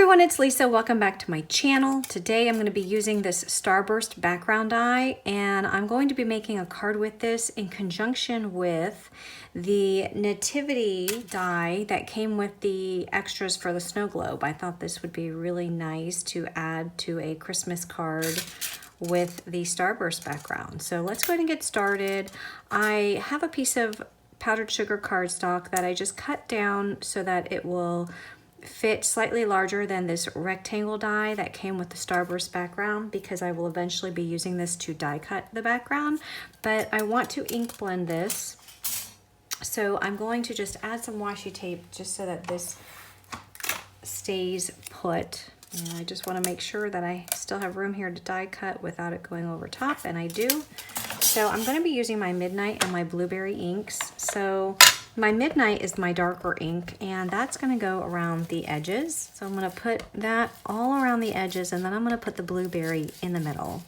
everyone, it's Lisa. Welcome back to my channel. Today I'm going to be using this Starburst background die, and I'm going to be making a card with this in conjunction with the Nativity die that came with the extras for the snow globe. I thought this would be really nice to add to a Christmas card with the Starburst background. So let's go ahead and get started. I have a piece of powdered sugar cardstock that I just cut down so that it will fit slightly larger than this rectangle die that came with the Starburst background, because I will eventually be using this to die cut the background. But I want to ink blend this, so I'm going to just add some washi tape just so that this stays put. And I just want to make sure that I still have room here to die cut without it going over top, and I do. So I'm going to be using my Midnight and my Blueberry inks. So my Midnight is my darker ink, and that's going to go around the edges. So I'm going to put that all around the edges, and then I'm going to put the Blueberry in the middle.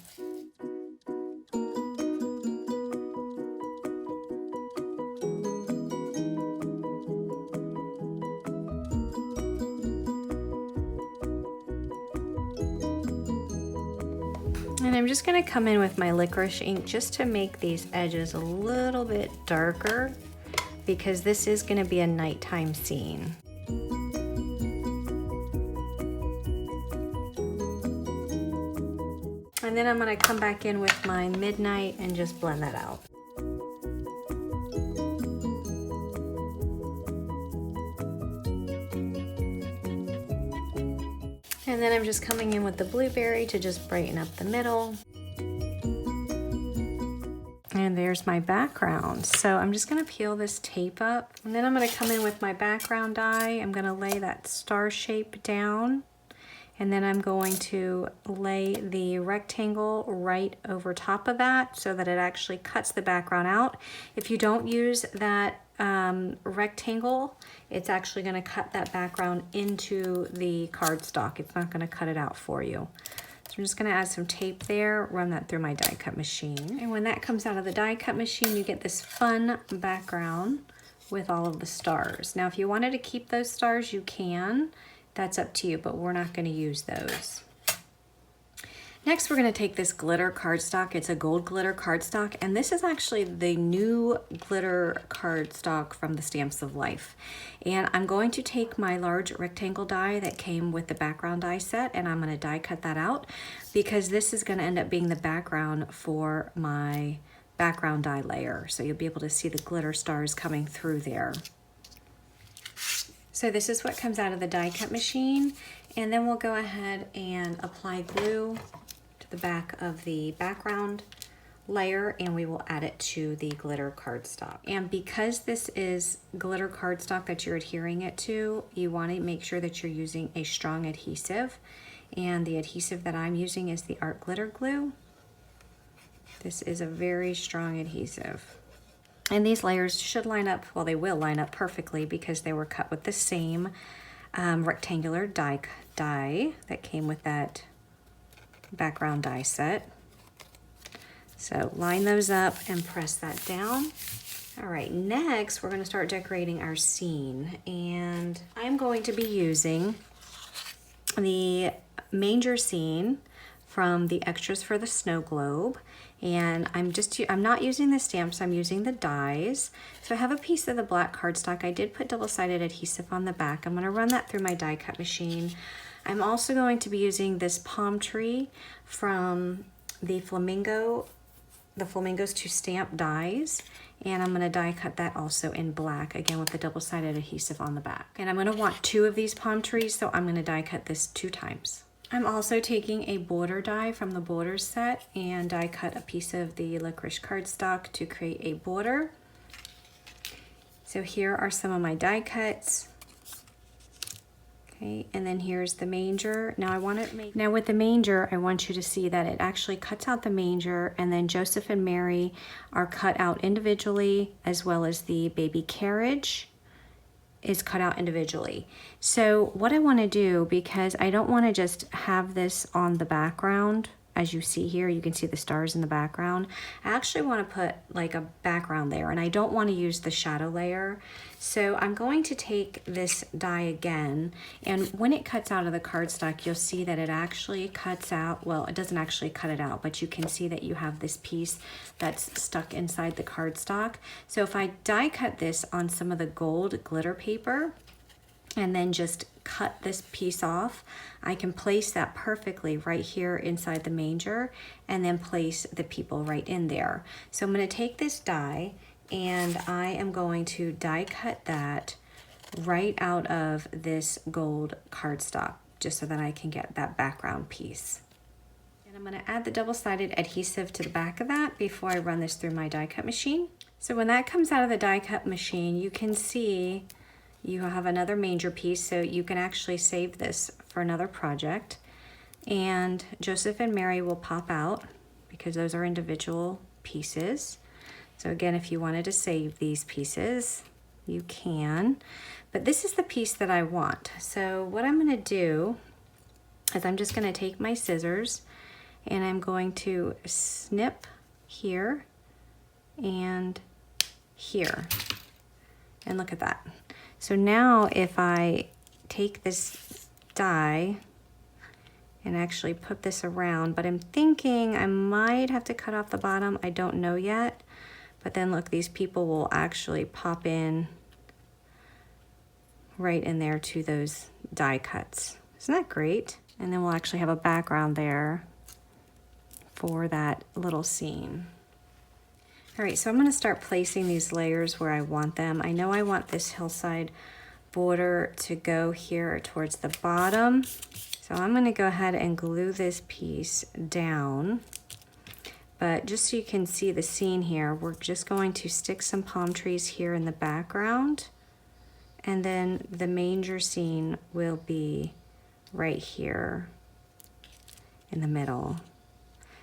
And I'm just going to come in with my licorice ink just to make these edges a little bit darker, because this is going to be a nighttime scene. And then I'm going to come back in with my Midnight and just blend that out. And then I'm just coming in with the Blueberry to just brighten up the middle. And there's my background. So I'm just going to peel this tape up, and then I'm going to come in with my background die. I'm going to lay that star shape down, and then I'm going to lay the rectangle right over top of that so that it actually cuts the background out. If you don't use that rectangle, it's actually going to cut that background into the cardstock. It's not going to cut it out for you. So I'm just going to add some tape there, run that through my die cut machine. And when that comes out of the die cut machine, you get this fun background with all of the stars. Now, if you wanted to keep those stars, you can. That's up to you, but we're not going to use those. Next, we're going to take this glitter cardstock. It's a gold glitter cardstock, and this is actually the new glitter cardstock from the Stamps of Life. And I'm going to take my large rectangle die that came with the background die set, and I'm going to die cut that out, because this is going to end up being the background for my background die layer. So you'll be able to see the glitter stars coming through there. So this is what comes out of the die cut machine, and then we'll go ahead and apply glue to the back of the background layer, and we will add it to the glitter cardstock. And because this is glitter cardstock that you're adhering it to, you want to make sure that you're using a strong adhesive, and the adhesive that I'm using is the Art Glitter Glue. This is a very strong adhesive. And these layers should line up, well, they will line up perfectly because they were cut with the same rectangular die that came with that background die set. So line those up and press that down. All right, next we're going to start decorating our scene, and I'm going to be using the manger scene from the extras for the snow globe. And I'm not using the stamps, I'm using the dies. So I have a piece of the black cardstock. I did put double-sided adhesive on the back. I'm going to run that through my die cut machine. I'm also going to be using this palm tree from the Flamingos to Stamp dies, and I'm going to die cut that also in black, again with the double-sided adhesive on the back. And I'm going to want 2 of these palm trees, so I'm going to die cut this 2 times. I'm also taking a border die from the border set and die cut a piece of the licorice cardstock to create a border. So here are some of my die cuts. Okay, and then here's the manger. Now with the manger, I want you to see that it actually cuts out the manger, and then Joseph and Mary are cut out individually, as well as the baby carriage is cut out individually. So what I want to do, because I don't want to just have this on the background as you see here, you can see the stars in the background. I actually want to put like a background there, and I don't want to use the shadow layer. So I'm going to take this die again, and when it cuts out of the cardstock, you'll see that it actually cuts out, well, it doesn't actually cut it out, but you can see that you have this piece that's stuck inside the cardstock. So if I die cut this on some of the gold glitter paper, and then just cut this piece off, I can place that perfectly right here inside the manger and then place the people right in there. So I'm going to take this die and I am going to die cut that right out of this gold cardstock just so that I can get that background piece. And I'm going to add the double-sided adhesive to the back of that before I run this through my die cut machine. So when that comes out of the die cut machine, you can see you have another manger piece, so you can actually save this for another project. And Joseph and Mary will pop out because those are individual pieces. So again, if you wanted to save these pieces, you can. But this is the piece that I want. So what I'm going to do is I'm just going to take my scissors and I'm going to snip here and here. And look at that. So now if I take this die and actually put this around, but I'm thinking I might have to cut off the bottom. I don't know yet. But then look, these people will actually pop in right in there to those die cuts. Isn't that great? And then we'll actually have a background there for that little scene. All right, so I'm going to start placing these layers where I want them. I know I want this hillside border to go here towards the bottom. So I'm going to go ahead and glue this piece down. But just so you can see the scene here, we're just going to stick some palm trees here in the background. And then the manger scene will be right here in the middle.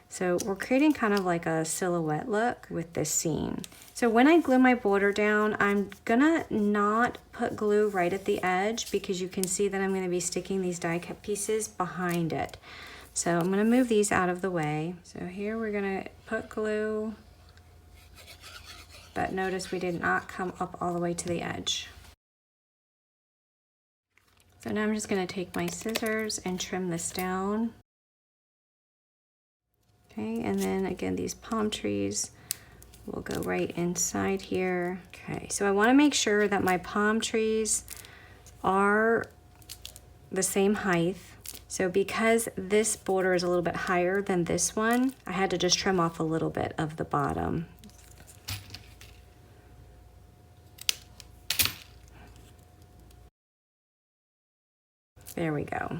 So we're creating kind of like a silhouette look with this scene. So when I glue my border down, I'm gonna not put glue right at the edge because you can see that I'm gonna be sticking these die cut pieces behind it. So I'm gonna move these out of the way. So here we're gonna put glue, but notice we did not come up all the way to the edge. So now I'm just gonna take my scissors and trim this down. Okay, and then again, these palm trees will go right inside here. Okay, so I want to make sure that my palm trees are the same height. So because this border is a little bit higher than this one, I had to just trim off a little bit of the bottom. There we go.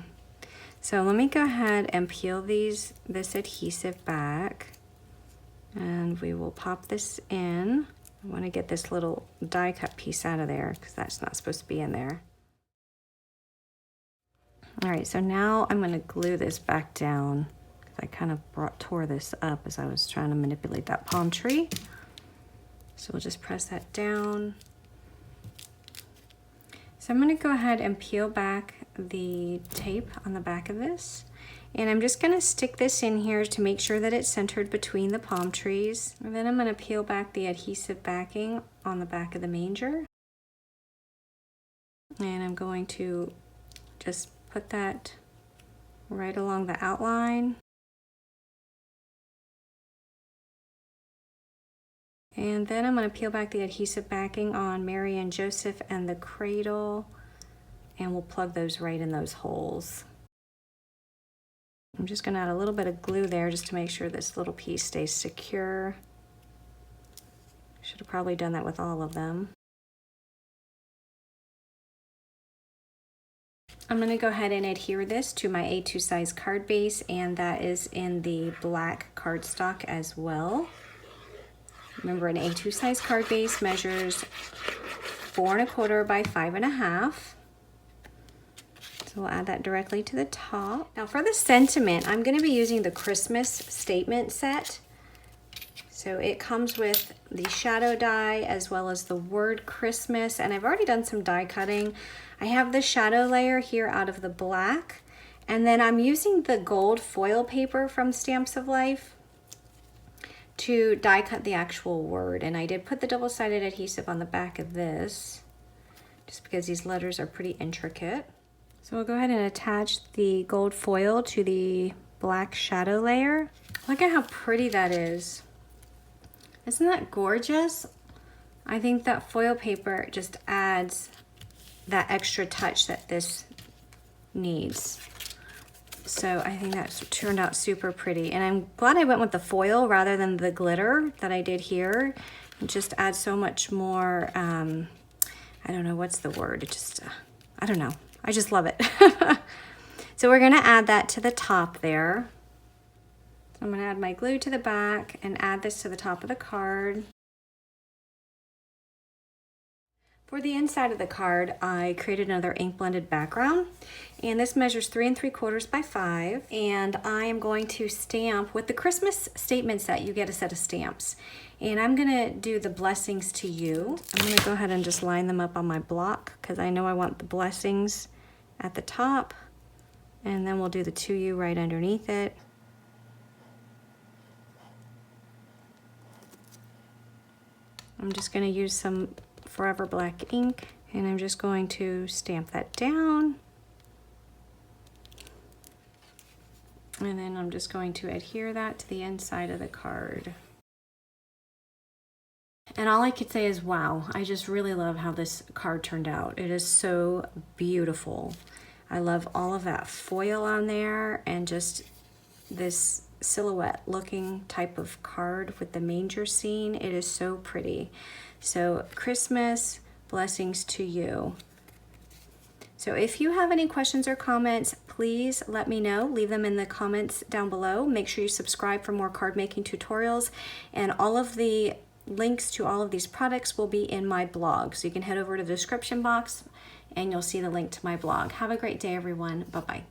So let me go ahead and peel this adhesive back, and we will pop this in. I want to get this little die cut piece out of there because that's not supposed to be in there. All right, so now I'm going to glue this back down because I kind of tore this up as I was trying to manipulate that palm tree. So we'll just press that down. So I'm going to go ahead and peel back the tape on the back of this, and I'm just going to stick this in here to make sure that it's centered between the palm trees. And then I'm going to peel back the adhesive backing on the back of the manger, and I'm going to just put that right along the outline. And then I'm going to peel back the adhesive backing on Mary and Joseph and the cradle, and we'll plug those right in those holes. I'm just going to add a little bit of glue there just to make sure this little piece stays secure. Should have probably done that with all of them. I'm going to go ahead and adhere this to my A2 size card base, and that is in the black cardstock as well. Remember, an A2 size card base measures 4 1/4 by 5 1/2. So we'll add that directly to the top. Now for the sentiment, I'm going to be using the Christmas statement set. So it comes with the shadow die as well as the word Christmas, and I've already done some die cutting. I have the shadow layer here out of the black, And then I'm using the gold foil paper from Stamps of Life to die cut the actual word. And I did put the double-sided adhesive on the back of this, just because these letters are pretty intricate. So we'll go ahead and attach the gold foil to the black shadow layer. Look at how pretty that is. Isn't that gorgeous? I think that foil paper just adds that extra touch that this needs. So I think that turned out super pretty. And I'm glad I went with the foil rather than the glitter that I did here. It just adds so much more, I don't know, what's the word? It just, I don't know. I just love it. So we're gonna add that to the top there. So I'm gonna add my glue to the back and add this to the top of the card. For the inside of the card, I created another ink blended background, and this measures 3 3/4 by 5, and I am going to stamp with the Christmas statement set. You get a set of stamps, and I'm gonna do the blessings to you. I'm gonna go ahead and just line them up on my block because I know I want the blessings at the top, and then we'll do the to you right underneath it. I'm just gonna use some Forever Black ink, and I'm just going to stamp that down. And then I'm just going to adhere that to the inside of the card. And all I could say is, wow, I just really love how this card turned out. It is so beautiful. I love all of that foil on there and just this silhouette looking type of card with the manger scene. It is so pretty. So Christmas blessings to you. So if you have any questions or comments, please let me know. Leave them in the comments down below. Make sure you subscribe for more card making tutorials, and all of the links to all of these products will be in my blog. So you can head over to the description box and you'll see the link to my blog. Have a great day, everyone. Bye-bye.